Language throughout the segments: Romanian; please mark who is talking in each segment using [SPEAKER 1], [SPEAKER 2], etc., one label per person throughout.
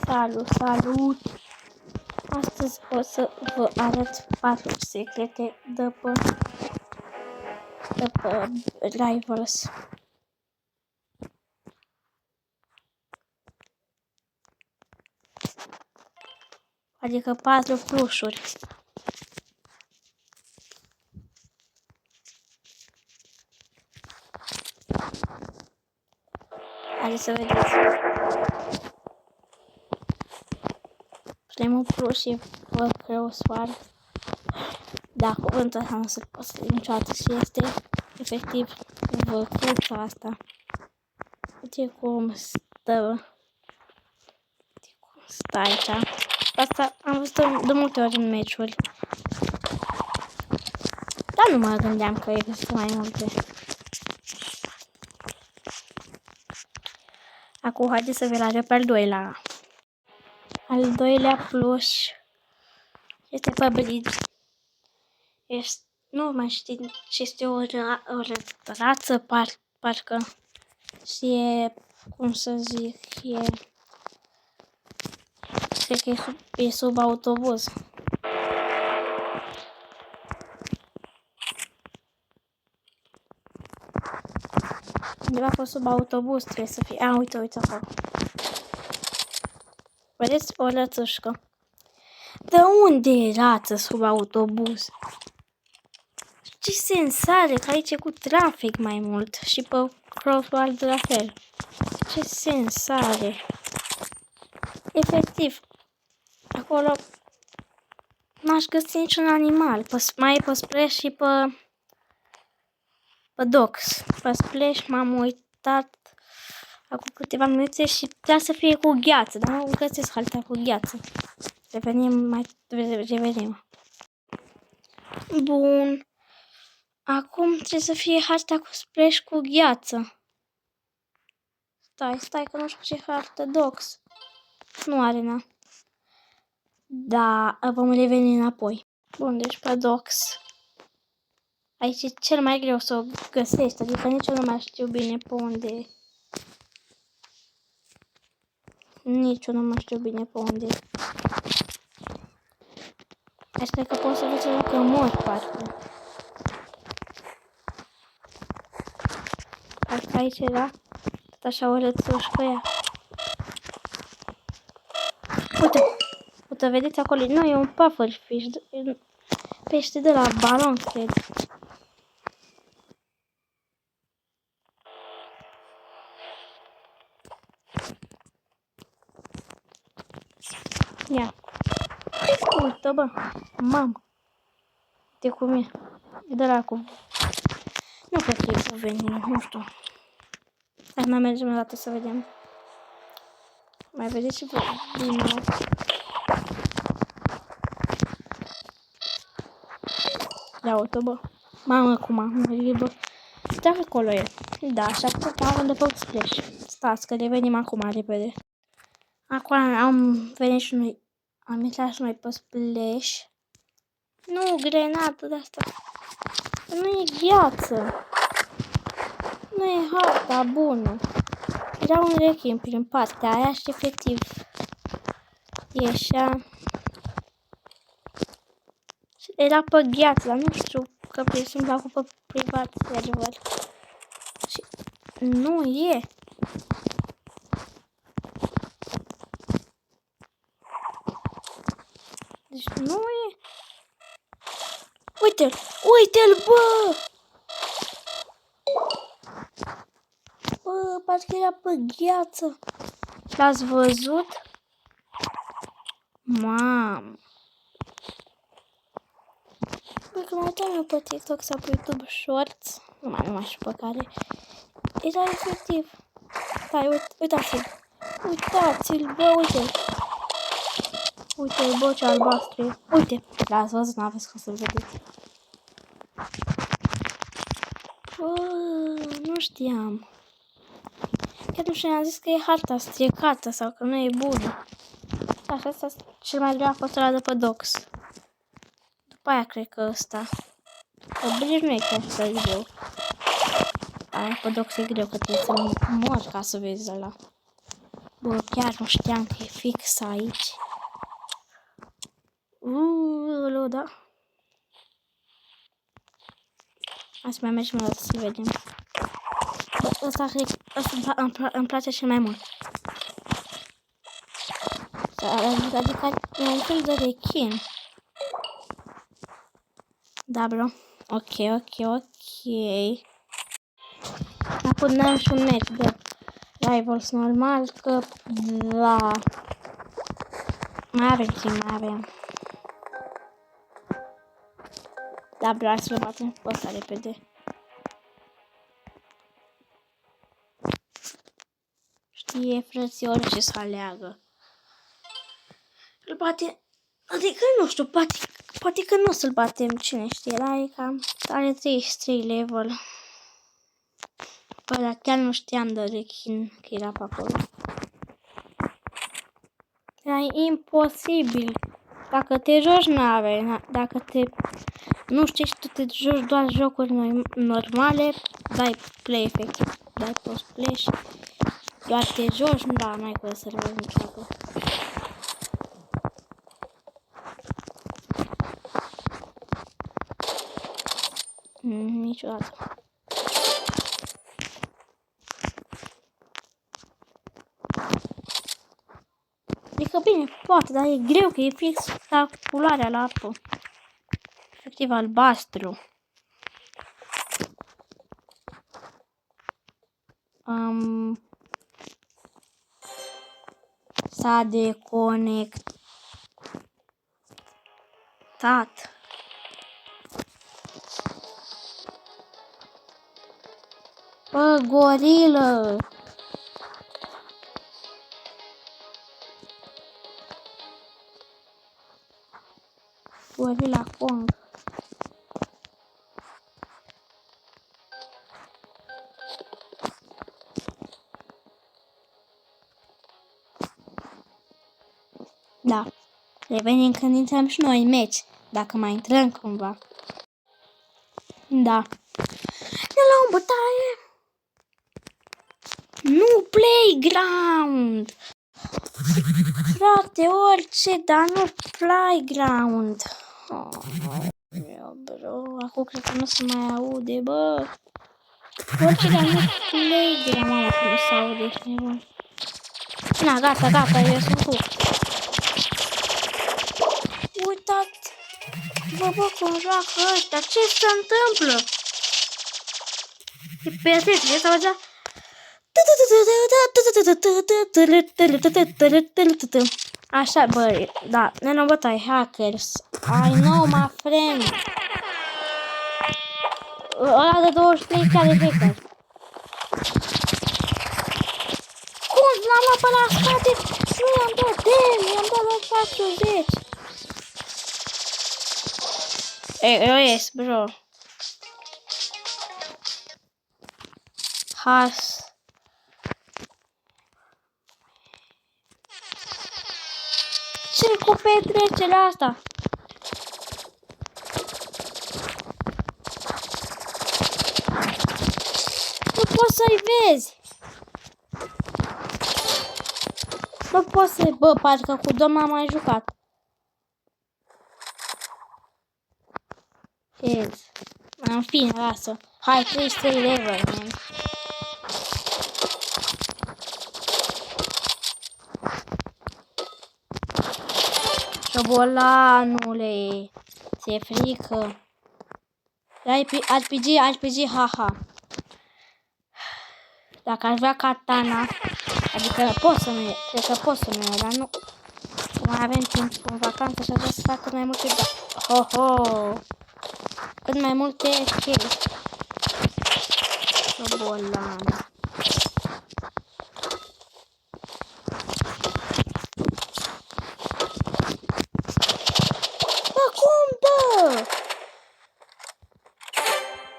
[SPEAKER 1] Salut! Astăzi o să vă arăt 4 secrete de pe Rivals. Adică 4 plușuri. Haideți să vedeți. Primul pluș e Văcrău Soare. Da, cuvântul ăsta nu se poate niciodată și este efectiv văcuța asta. Uite cum stă. Uite cum stă aici. Asta am văzut de multe ori în meciuri. Dar nu mă gândeam că există mai multe. Acum haideți să vi-l arăt pe al doilea. Al doilea pluș este pe Bridge. Nu mai știu ce este o rață, parcă. Și e, cum să zic, cred că e sub autobuz. Undeva a fost sub autobuz, trebuie să fie. A, uite acolo. Vedeți o lățușcă. De unde e rață sub autobuz? Ce sens are? Că aici e cu trafic mai mult și pe Crosswalk la fel. Ce sens are? Efectiv, acolo n-aș găsi niciun animal. Mai e pe Splash și pe Docks. Pe Splash m-am uitat acum câteva minute și trebuia să fie cu gheață, dar nu găsesc alta cu gheață. Revenim. Bun. Acum trebuie să fie harta cu Splash cu gheață. Stai că nu știu ce hartă Docks. Nu are, na. Da, vom reveni înapoi. Bun, deci pe Docks. Aici e cel mai greu să o găsești, adică nici eu nu mai știu bine pe unde. Nici eu nu mai știu bine pe unde. Așa că pot să văd că mor, parcă. Parcă aici era tot așa o rățușcă ea. Uite, vedeți acolo? Nu, e un pufferfish. Pește de la balon, cred. Ia. Uite, bă. Mamă. Uite cum e. E dracu. Nu cred că e cu venin, nu știu. Hai, mai mergem o dată să vedem. Mai vedeți și voi din nou. Ia uite, bă. Mamă, cum am venit, bă. Dacă acolo e. Da, așa că de pe Splash. Stați că revenim acum repede. Acum am venit și noi. Am intrat și noi pe Splash. Nu, grenadă de asta. Nu e gheață. Nu e harta bună. Era un rechin prin partea aia și efectiv ieșea. Era pe gheață, dar nu știu că sunt la pe privat server. Și nu e. Deci nu e. Uite-l! Uite-l, bă! Bă, parcă era pe gheață. L-ați văzut? Mamă! Bă, că mă uitam eu pe TikTok sau pe YouTube Shorts, nu mai știu pe care, era efectiv. Stai, uitați-l. Uitați-l, bă, uite-l. Uite-l, bă, ce albastru e. Uite, l-ați văzut, n-aveți cum să-l vedeți. Bă, nu știam. Chiar nu știam, am zis că e harta stricată sau că nu e bună. Așa, asta cel mai greu a fost ăla de pe Docks. După aia cred că ăsta. Pe Bridge nu e chiar așa greu. Aia pe Docks e greu că trebuie să mor ca să vezi ăla. Bă, chiar nu știam că e fix aici. Da. Hai să mai mergem la să vedem. Bă, ăsta îmi place cel mai mult. Adică e un fel de rechin. Da, bro. Ok. Acum dăm și un match de Rivals normal, că da. Mai avem timp, mai avem. Da, bro, hai să-l batem pe ăsta repede. Știe frățiori ce să aleagă. Îl bate... Adică nu știu, poate că nu o să-l batem, cine știe, dar e cam... Are 33 level. Bă, dar chiar nu știam de rechin că era pe acolo. Era imposibil. Dacă te joci, n-are. Dacă te... Nu știi și tu te joci doar jocuri normale, dai play efectiv, dai post play și doar te joci, da, n-ai cum să-l vezi niciodată. Niciodată. Adică bine, poate, dar e greu că e fix la culoarea la apă. Efectiv albastru. S-a deconectat. Bă, gorilă! Gorila Kong. Da. Revenim când intrăm și noi în meci. Dacă mai intrăm cumva. Da. Ne luăm bătaie. Nu playground. Frate, orice, dar nu playground. Bro, acum cred că nu se mai aude, bă. Orice, dar nu playground. Mamă, că nu se aude, ești nebun. Na, gata, eu sunt cu. Uitați, bă, cum joacă ăștia, ce se întâmplă? E perfect, ce s-auzea? Așa, bă, da, ne luăm bătaie, hackers. I know, my friend. Ăla de 23 chiar de hacker. Cum? L-am luat pe la spate? Nu i-am dat damn, i-am dat la 40. Eu ies, bro. Has. Ce cu petrecerea asta? Nu poți să-i vezi. Nu poți să-i... Bă, parcă cu domnul am mai jucat. În fine, lasă. Hai, 33 level, man. Șobolanule, ți-e frică. RPG, haha. Dacă aș vrea katana, adică pot să nu, cred că pot să nu, dar nu. Mai avem timp în vacanță și aș vrea să fac cât mai multe, cât mai multe kill. Șobolane.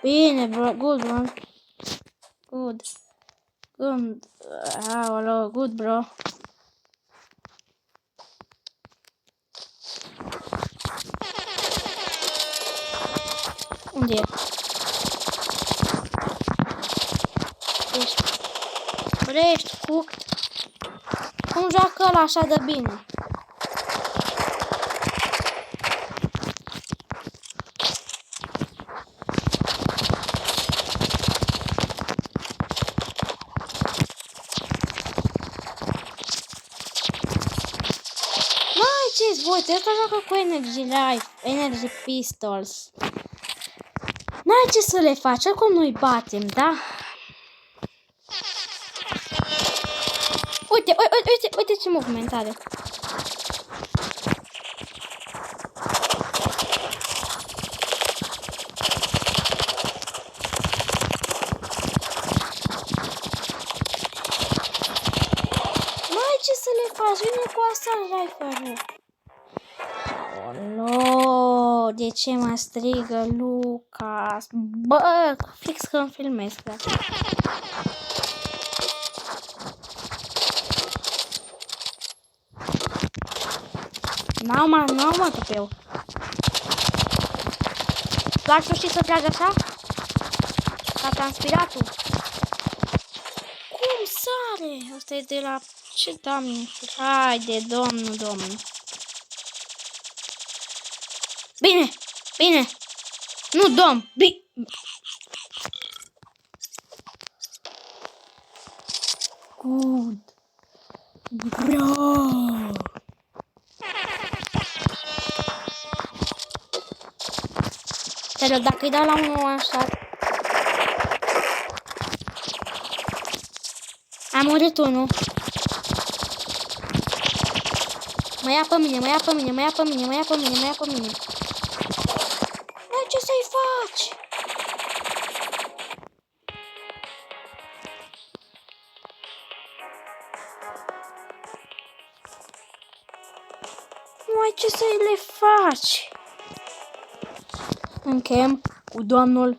[SPEAKER 1] Bine, bro, good, bro. Good. Aoleu, good, bro. Unde e? Ești cooked. nu joacă ăla așa de bine. Ce-ți voi? Ăsta joacă cu Energy Life, Energy Pistols. N-ai ce să le faci, acum noi batem, da? Uite, uite ce moviment are. N-ai ce să le faci, vine cu assault rifle-ul. Olo, de ce mă strigă Lucas? Bă, fix că îmi filmez, da. N-au mă tupeu. Doar tu știi să tragi așa? Ca transpiratul. Cum sare? Asta e de la... Ce doamne? Haide, domnul. Bine, bine. Nu, domn, Good. Bro. Dar dacă îi dau la unul așa... Am murit unul. Mă ia pe mine. Ce să-i faci? Nu ai ce să le faci. Încheiem cu domnul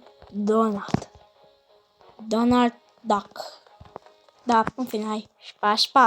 [SPEAKER 1] Donald Duck. Da, în fine, hai. Pa.